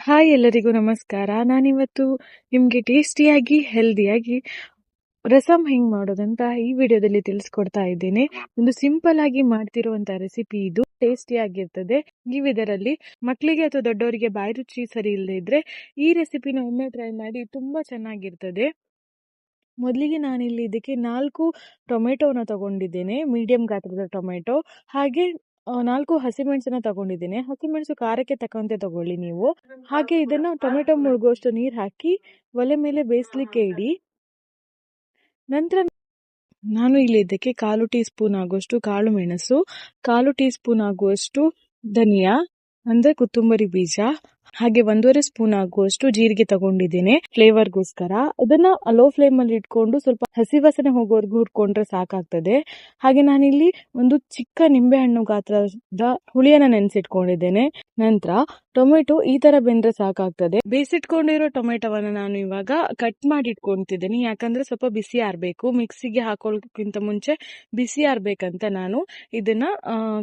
Hi ಎಲ್ಲರಿಗೂ ನಮಸ್ಕಾರ. ನಾನಿವತ್ತು ನಿಮ್ಗೆ ಟೇಸ್ಟಿಯಾಗಿ ಹೆಲ್ದಿಯಾಗಿ ರಸಂ ಹೆಂಗ್ ಮಾಡೋದಂತ ಈ ವಿಡಿಯೋದಲ್ಲಿ ತಿಳಿಸ್ಕೊಡ್ತಾ ಇದ್ದೇನೆ. ಒಂದು ಸಿಂಪಲ್ ಆಗಿ ಮಾಡ್ತಿರುವಂತ ರೆಸಿಪಿ ಇದು. ಟೇಸ್ಟಿ ಆಗಿರ್ತದೆ. ನೀವು ಇದರಲ್ಲಿ ಮಕ್ಕಳಿಗೆ ಅಥವಾ ದೊಡ್ಡವರಿಗೆ ಬಾಯಿ ರುಚಿ ಸರಿ ಇಲ್ಲದೆ ಇದ್ರೆ ಈ ರೆಸಿಪಿನ ಒಮ್ಮೆ ಟ್ರೈ ಮಾಡಿ, ತುಂಬಾ ಚೆನ್ನಾಗಿರ್ತದೆ. ಮೊದಲಿಗೆ ನಾನಿಲ್ಲಿ ಇದಕ್ಕೆ 4 ಟೊಮೆಟೊನ ತಗೊಂಡಿದ್ದೇನೆ, ಮೀಡಿಯಂ ಗಾತ್ರದ ಟೊಮೆಟೊ. ಹಾಗೆ 4 ಹಸಿಮೆಣಸನ್ನ ತಗೊಂಡಿದ್ದೇನೆ. ಹಸಿಮೆಣಸು ಖಾರಕ್ಕೆ ತಕ್ಕಂತೆ ತಗೊಳ್ಳಿ ನೀವು. ಹಾಗೆ ಇದನ್ನ ಟೊಮೆಟೊ ಮುಳುಗುವಷ್ಟು ನೀರು ಹಾಕಿ ಒಲೆ ಮೇಲೆ ಬೇಯಿಸ್ಲಿಕ್ಕೆ ಇಡಿ. ನಂತರ ನಾನು ಇಲ್ಲಿ ಇದಕ್ಕೆ 1/4 ಟೀ ಸ್ಪೂನ್ ಆಗುವಷ್ಟು ಕಾಳು ಮೆಣಸು, 1/4 ಟೀ ಸ್ಪೂನ್ ಆಗುವಷ್ಟು ಧನಿಯಾ ಅಂದ್ರೆ ಕೊತ್ತಂಬರಿ ಬೀಜ, ಹಾಗೆ 1.5 ಸ್ಪೂನ್ ಆಗುವಷ್ಟು ಜೀರಿಗೆ ತಗೊಂಡಿದ್ದೇನೆ ಫ್ಲೇವರ್ಗೋಸ್ಕರ. ಅದನ್ನ ಲೋ ಫ್ಲೇಮ್ ಅಲ್ಲಿ ಇಟ್ಕೊಂಡು ಸ್ವಲ್ಪ ಹಸಿ ವಾಸನೆ ಹೋಗೋವರೆಗೂ ಹುರ್ಕೊಂಡ್ರೆ ಸಾಕಾಗ್ತದೆ. ಹಾಗೆ ನಾನಿಲ್ಲಿ ಒಂದು ಚಿಕ್ಕ ನಿಂಬೆ ಹಣ್ಣು ಗಾತ್ರದ ಹುಳಿಯನ್ನ ನೆನೆಸಿಟ್ಕೊಂಡಿದ್ದೇನೆ. ನಂತರ ಟೊಮೆಟೊ ಈ ತರ ಬೆಂದ್ರೆ ಸಾಕಾಗ್ತದೆ. ಬೇಯಿಸಿಟ್ಕೊಂಡಿರೋ ಟೊಮೆಟೊವನ್ನ ನಾನು ಇವಾಗ ಕಟ್ ಮಾಡಿ ಇಟ್ಕೊಂತಿದ್ದೇನೆ, ಯಾಕಂದ್ರೆ ಸ್ವಲ್ಪ ಬಿಸಿ ಆರ್ಬೇಕು. ಮಿಕ್ಸಿಗೆ ಹಾಕೊಳ್ಳೋಕ್ಕಿಂತ ಮುಂಚೆ ಬಿಸಿ ಆರ್ಬೇಕಂತ ನಾನು ಇದನ್ನ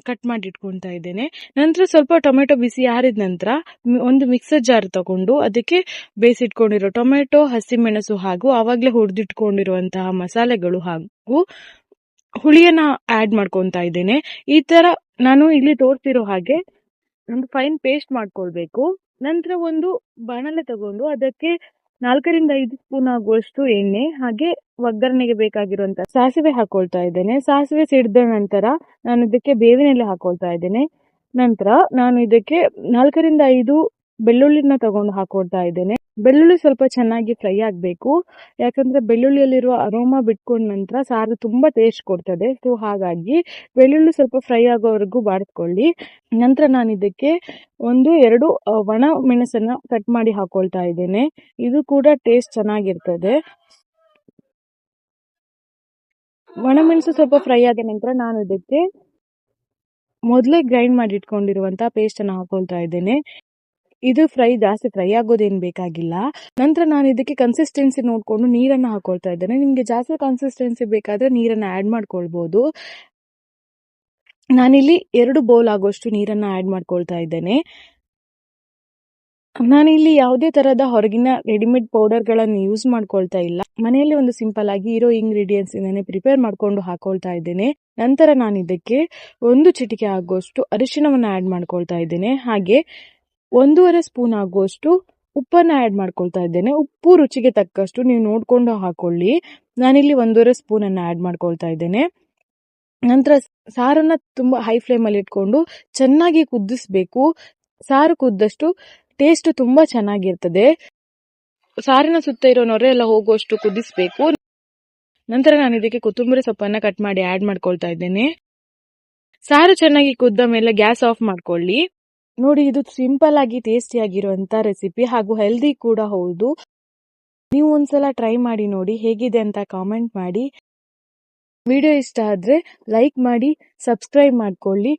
ಕಟ್ ಮಾಡಿ ಇಟ್ಕೊಂತಾ ಇದ್ದೇನೆ. ನಂತರ ಸ್ವಲ್ಪ ಟೊಮೆಟೊ ಬಿಸಿ ಆರಿದ ನಂತರ ಒಂದು ಮಿಕ್ಸರ್ ಜಾರ್ ತಗೊಂಡು ಅದಕ್ಕೆ ಬೇಯಿಸಿಟ್ಕೊಂಡಿರೋ ಟೊಮೆಟೊ, ಹಸಿಮೆಣಸು ಹಾಗೂ ಆವಾಗಲೇ ಹುರಿದಿಟ್ಕೊಂಡಿರುವಂತಹ ಮಸಾಲೆಗಳು ಹಾಗೂ ಹುಳಿಯನ್ನ ಆಡ್ ಮಾಡ್ಕೊಂತಾ ಇದ್ದೇನೆ. ಈ ತರ ನಾನು ಇಲ್ಲಿ ತೋರಿಸಿರೋ ಹಾಗೆ ಒಂದು ಫೈನ್ ಪೇಸ್ಟ್ ಮಾಡ್ಕೊಳ್ಬೇಕು. ನಂತರ ಒಂದು ಬಾಣಲೆ ತಗೊಂಡು ಅದಕ್ಕೆ 4-5 ಸ್ಪೂನ್ ಆಗುವಷ್ಟು ಎಣ್ಣೆ ಹಾಗೆ ಒಗ್ಗರಣೆಗೆ ಬೇಕಾಗಿರುವಂತ ಸಾಸಿವೆ ಹಾಕೊಳ್ತಾ ಇದ್ದೇನೆ. ಸಾಸಿವೆ ಸಿಡಿದ ನಂತರ ನಾನು ಇದಕ್ಕೆ ಬೇವಿನ ಎಲೆ ಹಾಕೊಳ್ತಾ ಇದ್ದೇನೆ. ನಂತರ ನಾನು ಇದಕ್ಕೆ 4-5 ಬೆಳ್ಳುಳ್ಳಿನ ತಗೊಂಡು ಹಾಕೊಳ್ತಾ ಇದ್ದೇನೆ. ಬೆಳ್ಳುಳ್ಳಿ ಸ್ವಲ್ಪ ಚೆನ್ನಾಗಿ ಫ್ರೈ ಆಗ್ಬೇಕು, ಯಾಕಂದ್ರೆ ಬೆಳ್ಳುಳ್ಳಿಯಲ್ಲಿರುವ ಅರೋಮಾ ಬಿಟ್ಕೊಂಡ ನಂತರ ಸಾರು ತುಂಬಾ ಟೇಸ್ಟ್ ಕೊಡ್ತದೆ. ಸೊ ಹಾಗಾಗಿ ಬೆಳ್ಳುಳ್ಳಿ ಸ್ವಲ್ಪ ಫ್ರೈ ಆಗೋವರೆಗೂ ಬಾಡಿಸ್ಕೊಳ್ಳಿ. ನಂತರ ನಾನು ಇದಕ್ಕೆ 1-2 ಒಣ ಮೆಣಸನ್ನ ಕಟ್ ಮಾಡಿ ಹಾಕೊಳ್ತಾ ಇದ್ದೇನೆ. ಇದು ಕೂಡ ಟೇಸ್ಟ್ ಚೆನ್ನಾಗಿರ್ತದೆ. ಒಣ ಮೆಣಸು ಸ್ವಲ್ಪ ಫ್ರೈ ಆದ ನಂತರ ನಾನು ಇದಕ್ಕೆ ಮೊದಲೇ ಗ್ರೈಂಡ್ ಮಾಡಿ ಇಟ್ಕೊಂಡಿರುವಂತಹ ಪೇಸ್ಟ್ ಅನ್ನ ಹಾಕೊಳ್ತಾ ಇದ್ದೇನೆ. ಇದು ಜಾಸ್ತಿ ಫ್ರೈ ಆಗೋದೇನು ಬೇಕಾಗಿಲ್ಲ. ನಂತರ ನಾನು ಇದಕ್ಕೆ ಕನ್ಸಿಸ್ಟೆನ್ಸಿ ನೋಡ್ಕೊಂಡು ನೀರನ್ನ ಹಾಕೊಳ್ತಾ ಇದ್ದೇನೆ. ನಿಮ್ಗೆ ಜಾಸ್ತಿ ಕನ್ಸಿಸ್ಟೆನ್ಸಿ ಬೇಕಾದ್ರೆ ನೀರನ್ನ ಆಡ್ ಮಾಡ್ಕೊಳ್ಬಹುದು. ನಾನಿಲ್ಲಿ 2 ಬೌಲ್ ಆಗುವಷ್ಟು ನೀರನ್ನ ಆಡ್ ಮಾಡ್ಕೊಳ್ತಾ ಇದ್ದೇನೆ. ನಾನಿಲ್ಲಿ ಯಾವುದೇ ತರಹದ ಹೊರಗಿನ ರೆಡಿಮೇಡ್ ಪೌಡರ್ ಗಳನ್ನು ಯೂಸ್ ಮಾಡ್ಕೊಳ್ತಾ ಇಲ್ಲ. ಮನೆಯಲ್ಲಿ ಒಂದು ಸಿಂಪಲ್ ಆಗಿ ಇರೋ ಇಂಗ್ರೀಡಿಯೆಂಟ್ಸ್ ಇಂದಾನೆ ಪ್ರಿಪೇರ್ ಮಾಡ್ಕೊಂಡು ಹಾಕೊಳ್ತಾ ಇದ್ದೇನೆ. ನಂತರ ನಾನು ಇದಕ್ಕೆ 1 ಚಿಟಿಕೆ ಆಗುವಷ್ಟು ಅರಿಶಿಣವನ್ನ ಆಡ್ ಮಾಡ್ಕೊಳ್ತಾ ಇದ್ದೇನೆ. ಹಾಗೆ 1.5 ಸ್ಪೂನ್ ಆಗುವಷ್ಟು ಉಪ್ಪನ್ನ ಆಡ್ ಮಾಡ್ಕೊಳ್ತಾ ಇದ್ದೇನೆ. ಉಪ್ಪು ರುಚಿಗೆ ತಕ್ಕಷ್ಟು ನೀವು ನೋಡ್ಕೊಂಡು ಹಾಕೊಳ್ಳಿ. ನಾನಿಲ್ಲಿ 1.5 ಸ್ಪೂನ್ ಅನ್ನ ಆಡ್ ಮಾಡ್ಕೊಳ್ತಾ ಇದ್ದೇನೆ. ನಂತರ ಸಾರನ್ನ ತುಂಬಾ ಹೈ ಫ್ಲೇಮ್ ಅಲ್ಲಿ ಇಟ್ಕೊಂಡು ಚೆನ್ನಾಗಿ ಕುದಿಸ್ಬೇಕು. ಸಾರು ಕುದ್ದಷ್ಟು ಟೇಸ್ಟ್ ತುಂಬಾ ಚೆನ್ನಾಗಿರ್ತದೆ. ಸಾರಿನ ಸುತ್ತ ಇರೋ ನೊರೆ ಎಲ್ಲ ಹೋಗುವಷ್ಟು ಕುದಿಸ್ಬೇಕು. ನಂತರ ನಾನು ಇದಕ್ಕೆ ಕೊತ್ತಂಬರಿ ಸೊಪ್ಪನ್ನ ಕಟ್ ಮಾಡಿ ಆಡ್ ಮಾಡ್ಕೊಳ್ತಾ ಇದ್ದೇನೆ. ಸಾರು ಚೆನ್ನಾಗಿ ಕುದ್ದ ಮೇಲೆ ಗ್ಯಾಸ್ ಆಫ್ ಮಾಡ್ಕೊಳ್ಳಿ. ನೋಡಿ, ಇದು ಸಿಂಪಲ್ ಆಗಿ ಟೇಸ್ಟಿ ಆಗಿರುವಂತ ರೆಸಿಪಿ ಹಾಗೂ ಹೆಲ್ದಿ ಕೂಡ ಹೌದು. ನೀವು ಒಂದ್ಸಲ ಟ್ರೈ ಮಾಡಿ ನೋಡಿ, ಹೇಗಿದೆ ಅಂತ ಕಾಮೆಂಟ್ ಮಾಡಿ. ವಿಡಿಯೋ ಇಷ್ಟ ಆದ್ರೆ ಲೈಕ್ ಮಾಡಿ, ಸಬ್ಸ್ಕ್ರೈಬ್ ಮಾಡ್ಕೊಳ್ಳಿ.